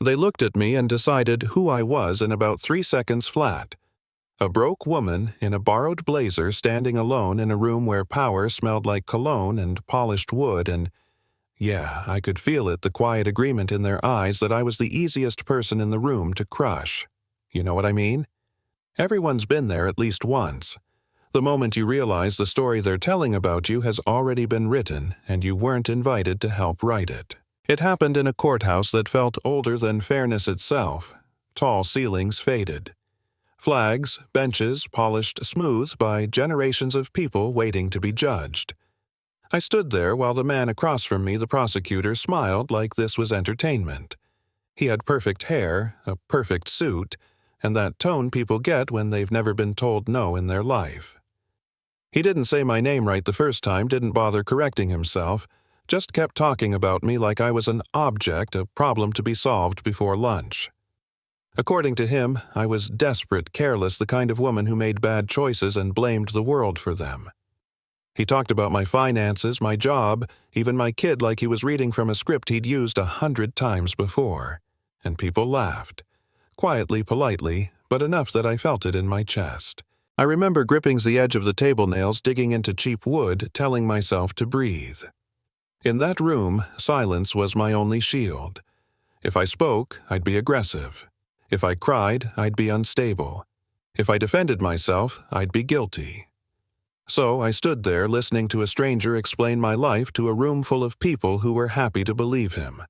They looked at me and decided who I was in about 3 seconds flat. A broke woman in a borrowed blazer standing alone in a room where power smelled like cologne and polished wood and, yeah, I could feel it, the quiet agreement in their eyes that I was the easiest person in the room to crush. You know what I mean? Everyone's been there at least once. The moment you realize the story they're telling about you has already been written and you weren't invited to help write it. It happened in a courthouse that felt older than fairness itself. Tall ceilings faded. Flags, benches polished smooth by generations of people waiting to be judged. I stood there while the man across from me, the prosecutor, smiled like this was entertainment. He had perfect hair, a perfect suit, and that tone people get when they've never been told no in their life. He didn't say my name right the first time, didn't bother correcting himself, just kept talking about me like I was an object, a problem to be solved before lunch. According to him, I was desperate, careless, the kind of woman who made bad choices and blamed the world for them. He talked about my finances, my job, even my kid like he was reading from a script he'd used 100 times before. And people laughed. Quietly, politely, but enough that I felt it in my chest. I remember gripping the edge of the table nails, digging into cheap wood, telling myself to breathe. In that room, silence was my only shield. If I spoke, I'd be aggressive. If I cried, I'd be unstable. If I defended myself, I'd be guilty. So I stood there listening to a stranger explain my life to a room full of people who were happy to believe him.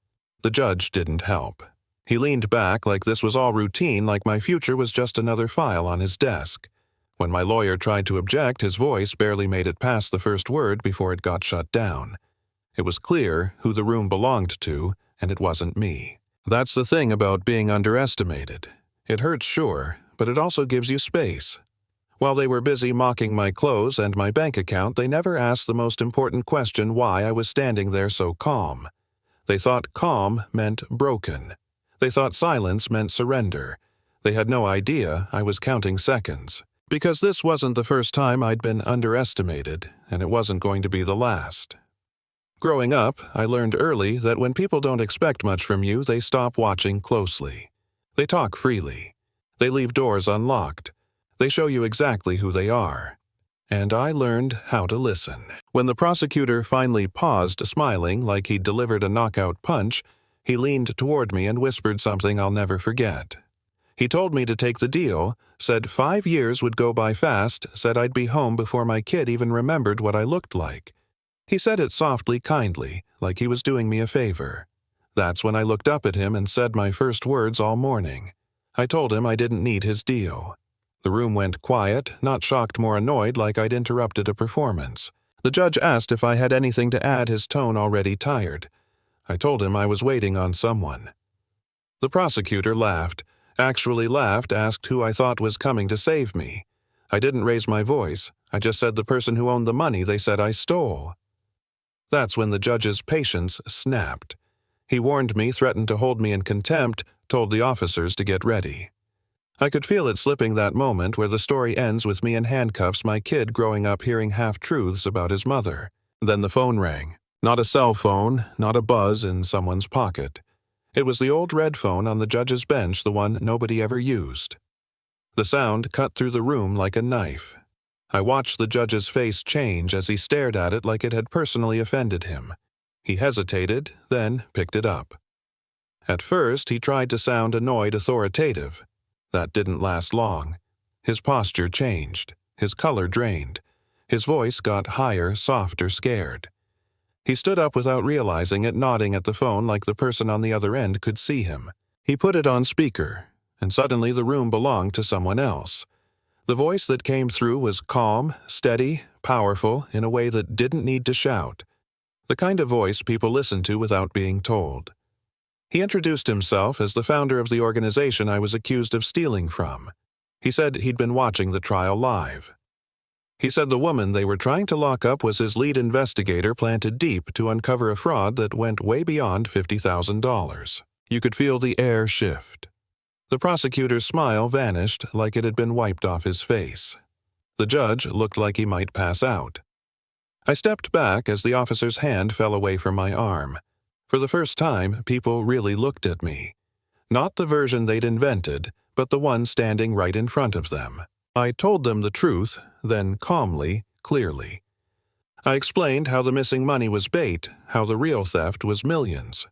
The judge didn't help. He leaned back like this was all routine, like my future was just another file on his desk. When my lawyer tried to object, his voice barely made it past the first word before it got shut down. It was clear who the room belonged to, and it wasn't me. That's the thing about being underestimated. It hurts, sure, but it also gives you space. While they were busy mocking my clothes and my bank account, they never asked the most important question: why I was standing there so calm. They thought calm meant broken. They thought silence meant surrender. They had no idea I was counting seconds. Because this wasn't the first time I'd been underestimated, and it wasn't going to be the last. Growing up, I learned early that when people don't expect much from you, they stop watching closely. They talk freely. They leave doors unlocked. They show you exactly who they are. And I learned how to listen. When the prosecutor finally paused, smiling like he'd delivered a knockout punch, he leaned toward me and whispered something I'll never forget. He told me to take the deal, said 5 years would go by fast, said I'd be home before my kid even remembered what I looked like. He said it softly, kindly, like he was doing me a favor. That's when I looked up at him and said my first words all morning. I told him I didn't need his deal. The room went quiet, not shocked, more annoyed, like I'd interrupted a performance. The judge asked if I had anything to add, his tone already tired. I told him I was waiting on someone. The prosecutor laughed, actually laughed, asked who I thought was coming to save me. I didn't raise my voice. I just said the person who owned the money they said I stole. That's when the judge's patience snapped. He warned me, threatened to hold me in contempt, told the officers to get ready. I could feel it slipping, that moment where the story ends with me in handcuffs, my kid growing up hearing half-truths about his mother. Then the phone rang. Not a cell phone, not a buzz in someone's pocket. It was the old red phone on the judge's bench, the one nobody ever used. The sound cut through the room like a knife. I watched the judge's face change as he stared at it like it had personally offended him. He hesitated, then picked it up. At first, he tried to sound annoyed, authoritative. That didn't last long. His posture changed. His color drained. His voice got higher, softer, scared. He stood up without realizing it, nodding at the phone like the person on the other end could see him. He put it on speaker, and suddenly the room belonged to someone else. The voice that came through was calm, steady, powerful, in a way that didn't need to shout. The kind of voice people listen to without being told. He introduced himself as the founder of the organization I was accused of stealing from. He said he'd been watching the trial live. He said the woman they were trying to lock up was his lead investigator, planted deep to uncover a fraud that went way beyond $50,000. You could feel the air shift. The prosecutor's smile vanished like it had been wiped off his face. The judge looked like he might pass out. I stepped back as the officer's hand fell away from my arm. For the first time, people really looked at me. Not the version they'd invented, but the one standing right in front of them. I told them the truth, then calmly, clearly. I explained how the missing money was bait, how the real theft was millions,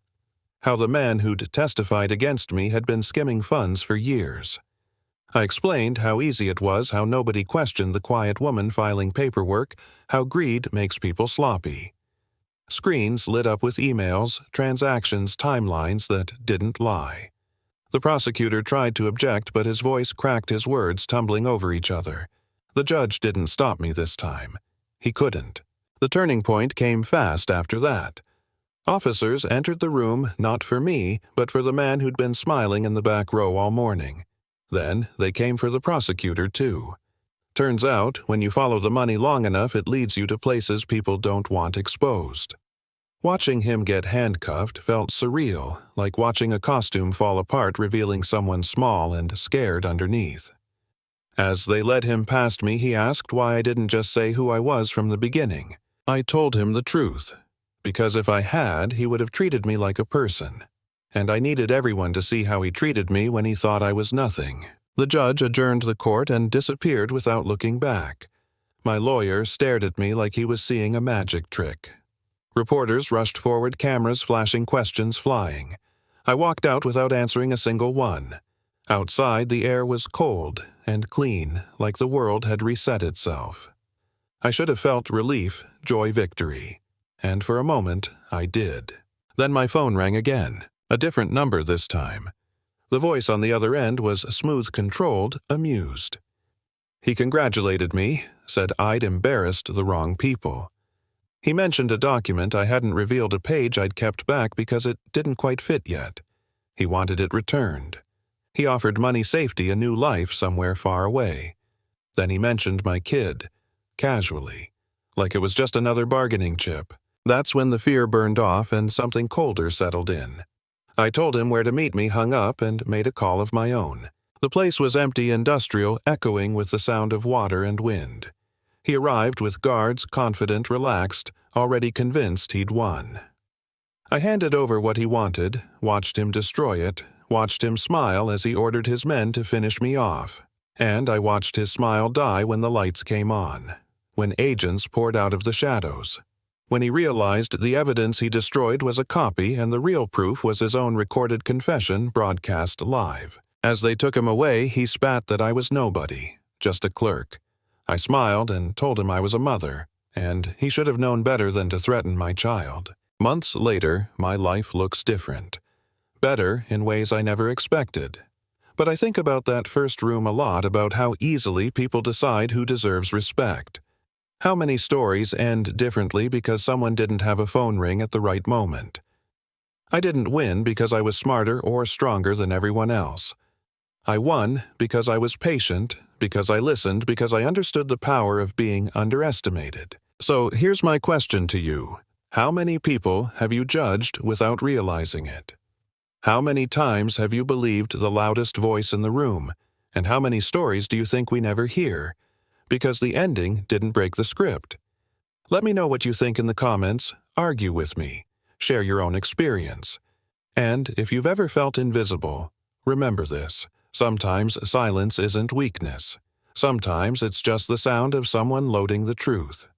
how the man who'd testified against me had been skimming funds for years. I explained how easy it was, how nobody questioned the quiet woman filing paperwork, how greed makes people sloppy. Screens lit up with emails, transactions, timelines that didn't lie. The prosecutor tried to object, but his voice cracked, his words tumbling over each other. The judge didn't stop me this time. He couldn't. The turning point came fast after that. Officers entered the room not for me, but for the man who'd been smiling in the back row all morning. Then they came for the prosecutor, too. Turns out, when you follow the money long enough, it leads you to places people don't want exposed. Watching him get handcuffed felt surreal, like watching a costume fall apart, revealing someone small and scared underneath. As they led him past me, he asked why I didn't just say who I was from the beginning. I told him the truth, because if I had, he would have treated me like a person. And I needed everyone to see how he treated me when he thought I was nothing. The judge adjourned the court and disappeared without looking back. My lawyer stared at me like he was seeing a magic trick. Reporters rushed forward, cameras flashing, questions flying. I walked out without answering a single one. Outside, the air was cold and clean, like the world had reset itself. I should have felt relief, joy, victory. And for a moment, I did. Then my phone rang again, a different number this time. The voice on the other end was smooth, controlled, amused. He congratulated me, said I'd embarrassed the wrong people. He mentioned a document I hadn't revealed, a page I'd kept back because it didn't quite fit yet. He wanted it returned. He offered money, safety, a new life somewhere far away. Then he mentioned my kid, casually, like it was just another bargaining chip. That's when the fear burned off and something colder settled in. I told him where to meet me, hung up, and made a call of my own. The place was empty, industrial, echoing with the sound of water and wind. He arrived with guards, confident, relaxed, already convinced he'd won. I handed over what he wanted, watched him destroy it, watched him smile as he ordered his men to finish me off. And I watched his smile die when the lights came on, when agents poured out of the shadows. When he realized the evidence he destroyed was a copy and the real proof was his own recorded confession broadcast live. As they took him away, he spat that I was nobody, just a clerk. I smiled and told him I was a mother, and he should have known better than to threaten my child. Months later, my life looks different. Better in ways I never expected. But I think about that first room a lot, about how easily people decide who deserves respect. How many stories end differently because someone didn't have a phone ring at the right moment. I didn't win because I was smarter or stronger than everyone else. I won because I was patient, because I listened, because I understood the power of being underestimated. So here's my question to you. How many people have you judged without realizing it? How many times have you believed the loudest voice in the room? And how many stories do you think we never hear? Because the ending didn't break the script. Let me know what you think in the comments, argue with me, share your own experience. And if you've ever felt invisible, remember this. Sometimes silence isn't weakness. Sometimes it's just the sound of someone loading the truth.